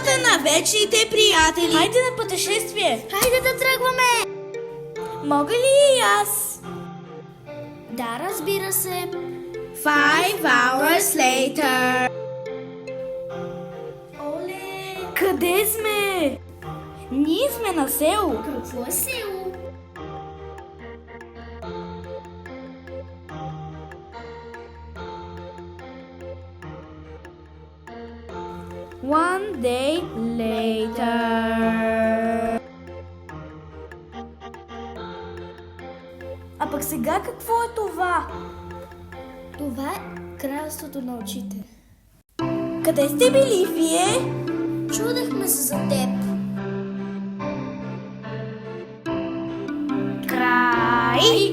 Земята на вечните приятели. Хайде на пътешествие! Хайде да тръгваме! Мога ли и аз? Да, разбира се. 5 hours later. Оле! Къде сме? Ние сме на село. Какво е село? One day later. А пък сега какво е това? Това е кралството на очите. Къде сте били вие? Чудехме се за теб. Край!